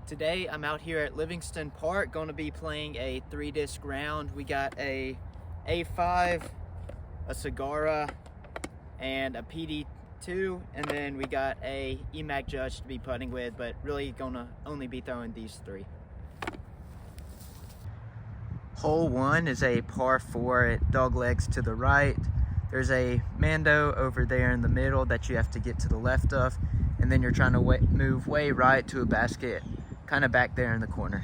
Today I'm out here at Livingston Park, going to be playing a 3-disc round. We got a A5, a Sagara, and a PD2, and then we got a EMAC Judge to be putting with, but really gonna only be throwing these three. Hole 1 is a par 4 at dog legs to the right. There's a Mando over there in the middle that you have to get to the left of, and then you're trying to move way right to a basket kind of back there in the corner.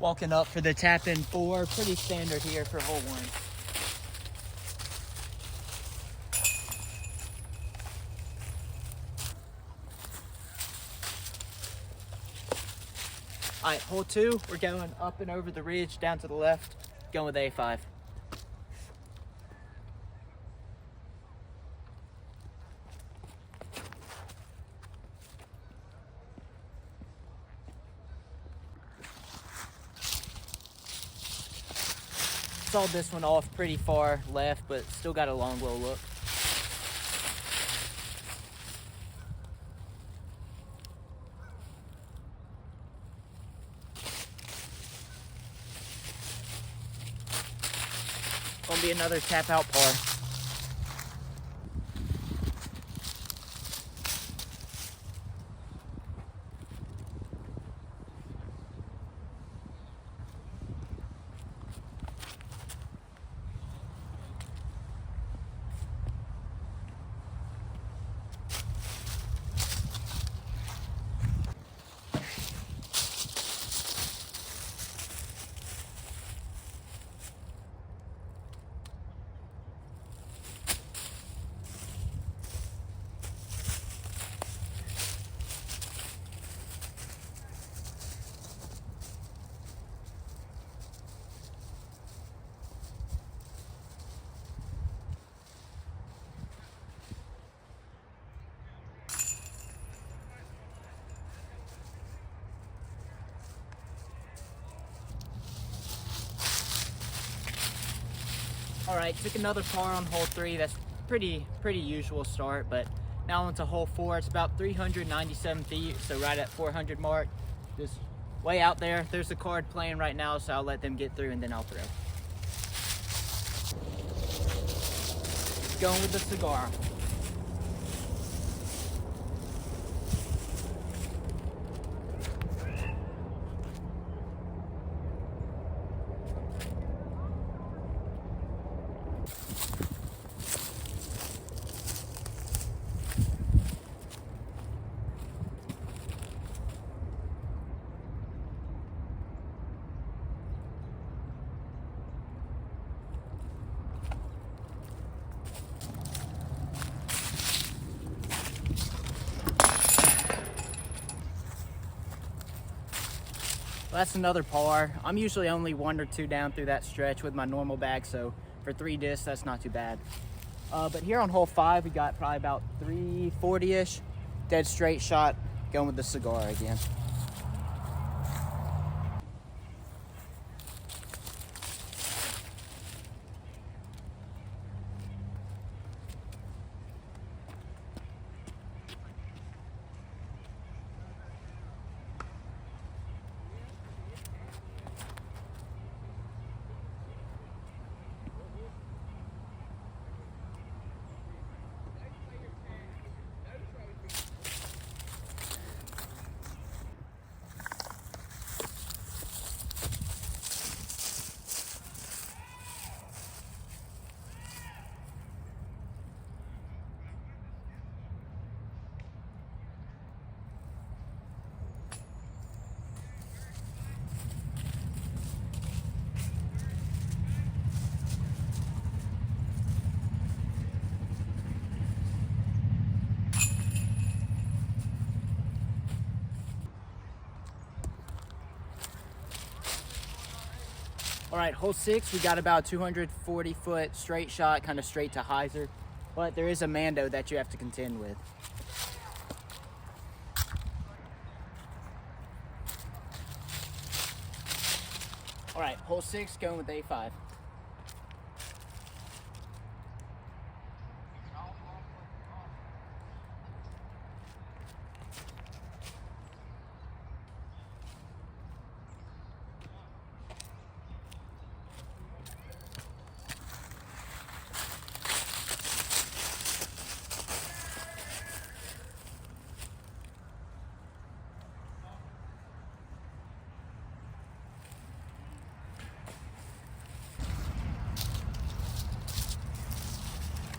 Walking up for the tap-in 4, pretty standard here for hole 1. All right, hole 2, we're going up and over the ridge down to the left, going with A5. Saw this one off pretty far left, but still got a long little look. Gonna be another tap out par. All right, took another par on hole 3. That's pretty usual start, but now onto hole 4. It's about 397 feet, so right at 400 mark. Just way out there. There's a card playing right now, so I'll let them get through and then I'll throw. Going with the Sagara. Well, that's another par. I'm usually only 1 or 2 down through that stretch with my normal bag, so for 3 discs, that's not too bad. But here on hole 5, we got probably about 340-ish. Dead straight shot, going with the Sagara again. All right, hole 6, we got about 240-foot straight shot, kind of straight to hyzer, but there is a mando that you have to contend with. All right, hole 6, going with A5.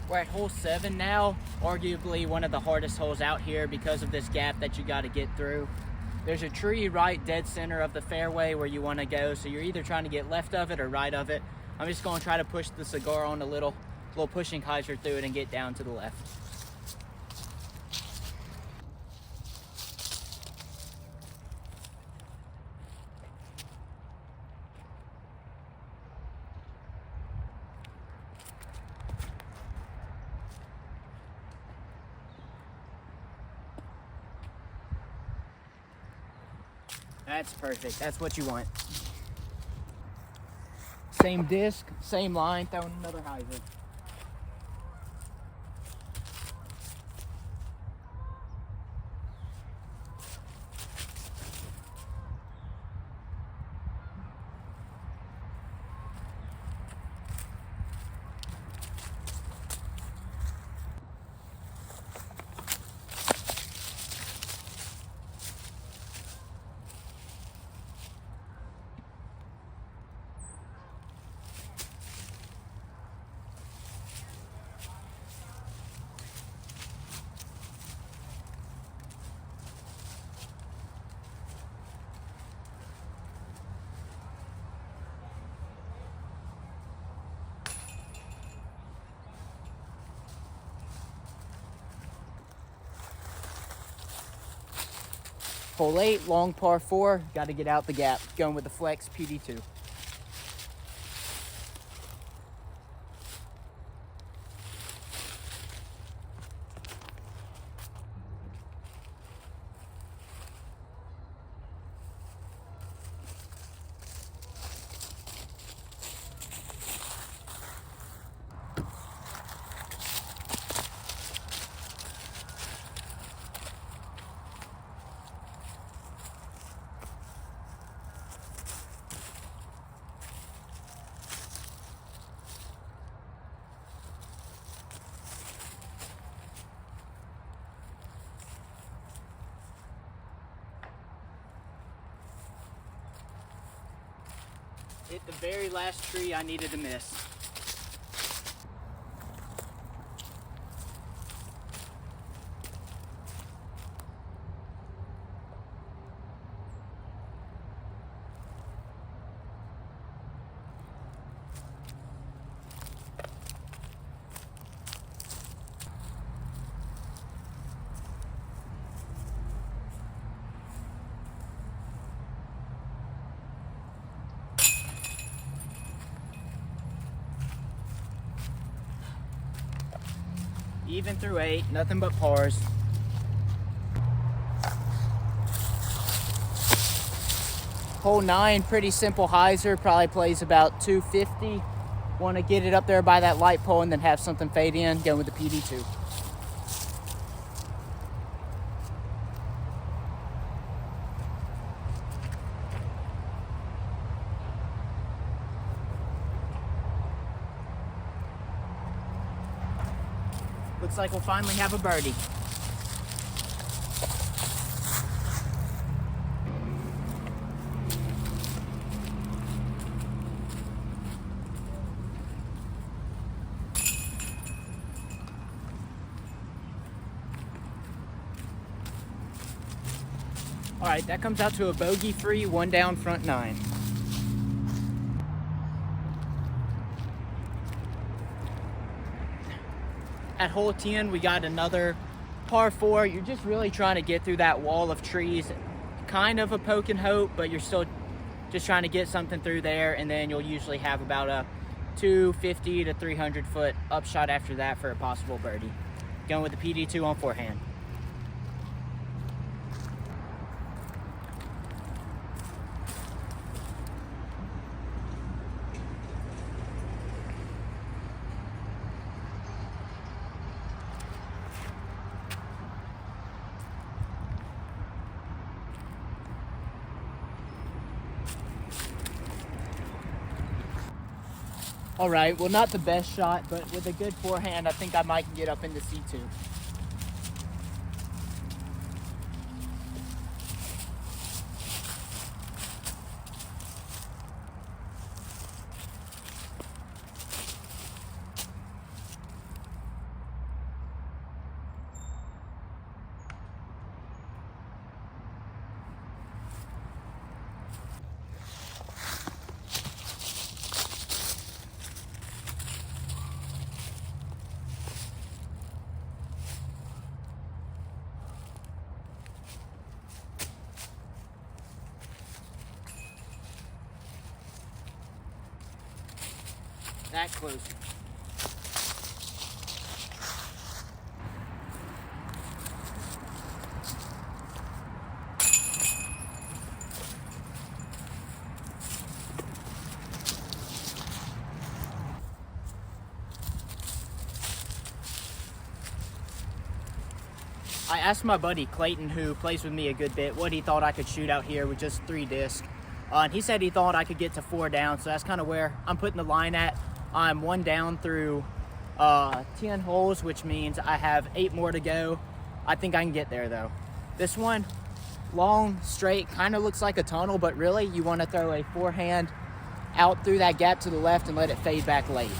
We're at hole 7 now, arguably one of the hardest holes out here because of this gap that you got to get through. There's a tree right dead center of the fairway where you want to go, so you're either trying to get left of it or right of it. I'm just going to try to push the cigar on a little pushing hyzer through it and get down to the left. That's perfect. That's what you want. Same disc, same line, throwing another hyzer. Hole 8, long par 4, got to get out the gap. Going with the flex PD2. Hit the very last tree I needed to miss. Even through 8, nothing but pars. Hole 9, pretty simple hyzer, probably plays about 250. Want to get it up there by that light pole and then have something fade in, going with the PD2. Looks like we'll finally have a birdie. All right, that comes out to a bogey-free, 1 down, front 9. At hole 10, we got another par 4. You're just really trying to get through that wall of trees. Kind of a poke and hope, but you're still just trying to get something through there, and then you'll usually have about a 250 to 300 foot upshot after that for a possible birdie. Going with the PD2 on forehand. All right, well, not the best shot, but with a good forehand, I think I might get up into C2. That close. I asked my buddy Clayton, who plays with me a good bit, what he thought I could shoot out here with just 3 discs. And he said he thought I could get to 4 down, so that's kind of where I'm putting the line at. I'm 1 down through 10 holes, which means I have 8 more to go. I think I can get there though. This one, long, straight, kind of looks like a tunnel, but really you want to throw a forehand out through that gap to the left and let it fade back late.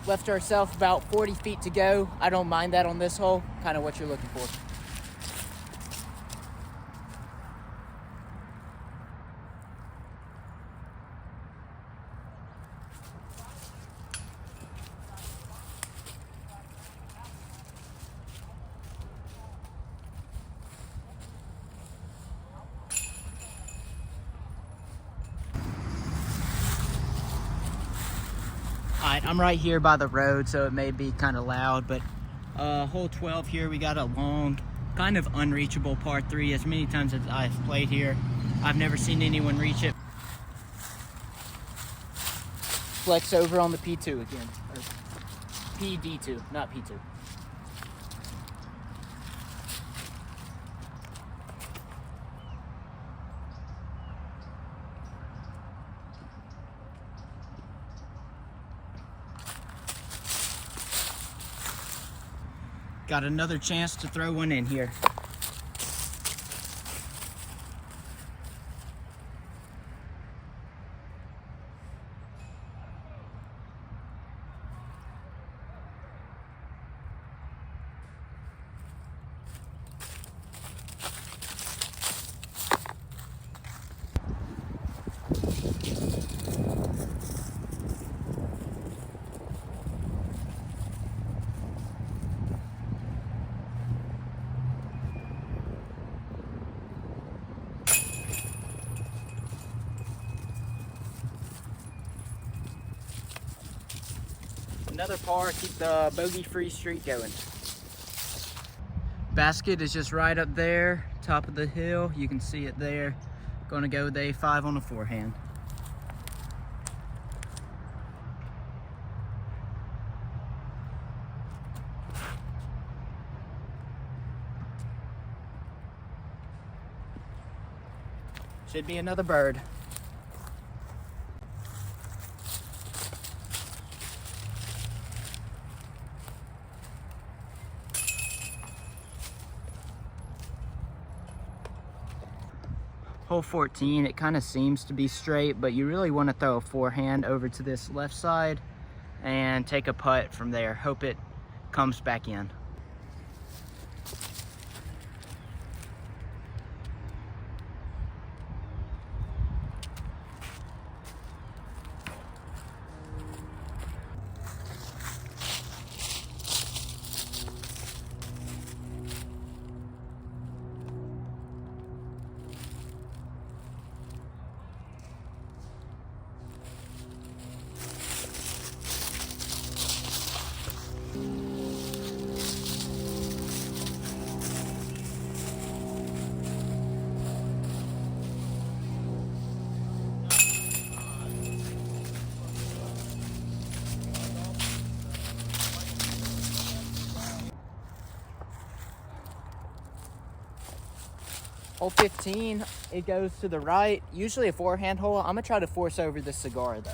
Left ourselves about 40 feet to go. I don't mind that on this hole, kind of what you're looking for. Alright, I'm right here by the road, so it may be kind of loud, but hole 12 here, we got a long, kind of unreachable par 3. As many times as I've played here, I've never seen anyone reach it. Flex over on the P2 again, or PD2, not P2. Got another chance to throw one in here. Another par, keep the bogey-free streak going. Basket is just right up there, top of the hill. You can see it there. Gonna go with A5 on the forehand. Should be another bird. Hole 14, it kind of seems to be straight, but you really want to throw a forehand over to this left side and take a putt from there. Hope it comes back in. Hole 15, it goes to the right. Usually a forehand hole. I'm gonna try to force over the cigar though.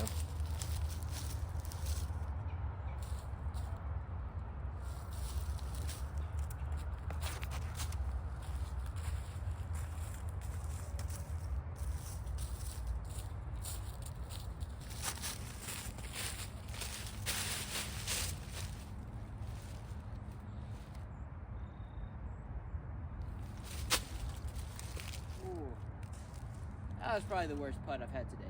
That was probably the worst putt I've had today.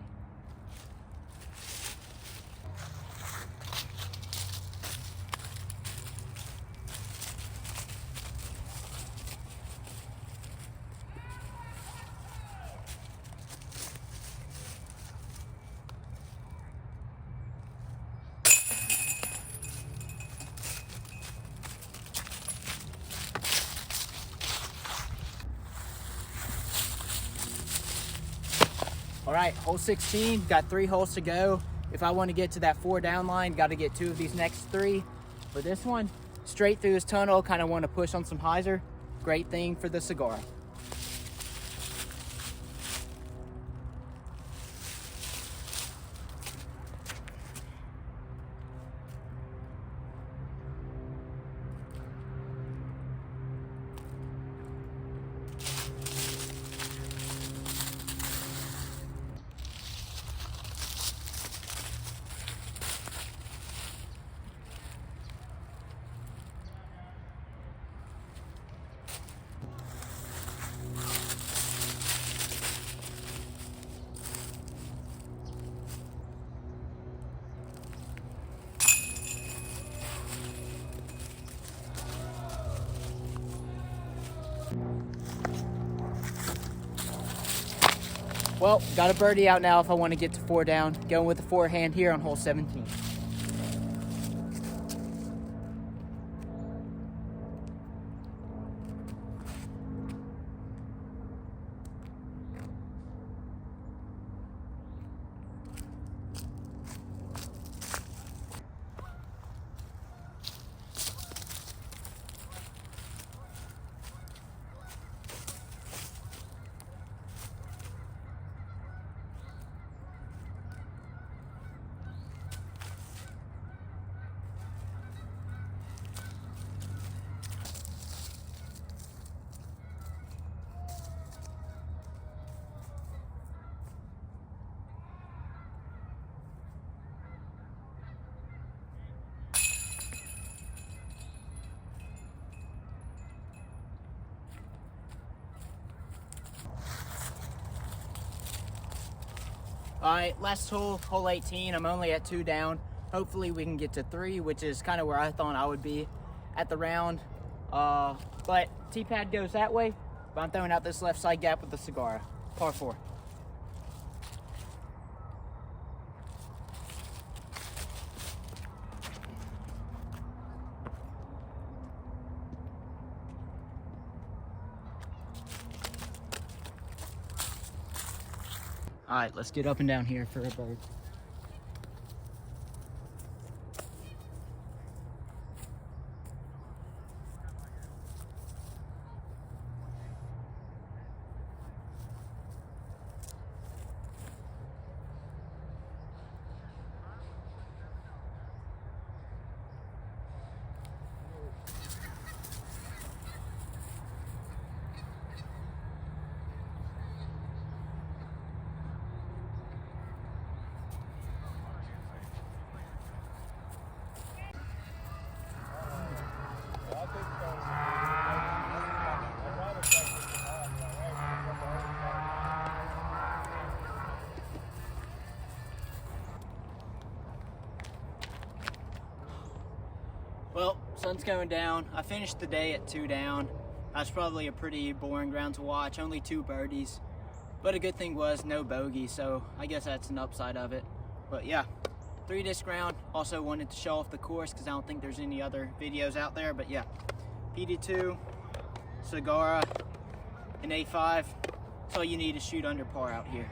All right, hole 16, got 3 holes to go. If I want to get to that 4 down line, got to get 2 of these next 3. For this one, straight through this tunnel, kind of want to push on some hyzer. Great thing for the cigar. Well, got a birdie out now if I want to get to 4 down. Going with the forehand here on hole 17. All right, last hole, hole 18. I'm only at 2 down. Hopefully we can get to 3, which is kind of where I thought I would be at the round. But T-pad goes that way, but I'm throwing out this left side gap with the cigar. Par 4. All right, let's get up and down here for a bird. Sun's going down. I finished the day at 2 down. That's probably a pretty boring round to watch, only 2 birdies. But a good thing was no bogey, so I guess that's an upside of it. But yeah, 3-disc round. Also wanted to show off the course because I don't think there's any other videos out there. But yeah, PD2, Sagara, and A5. That's all you need to shoot under par out here.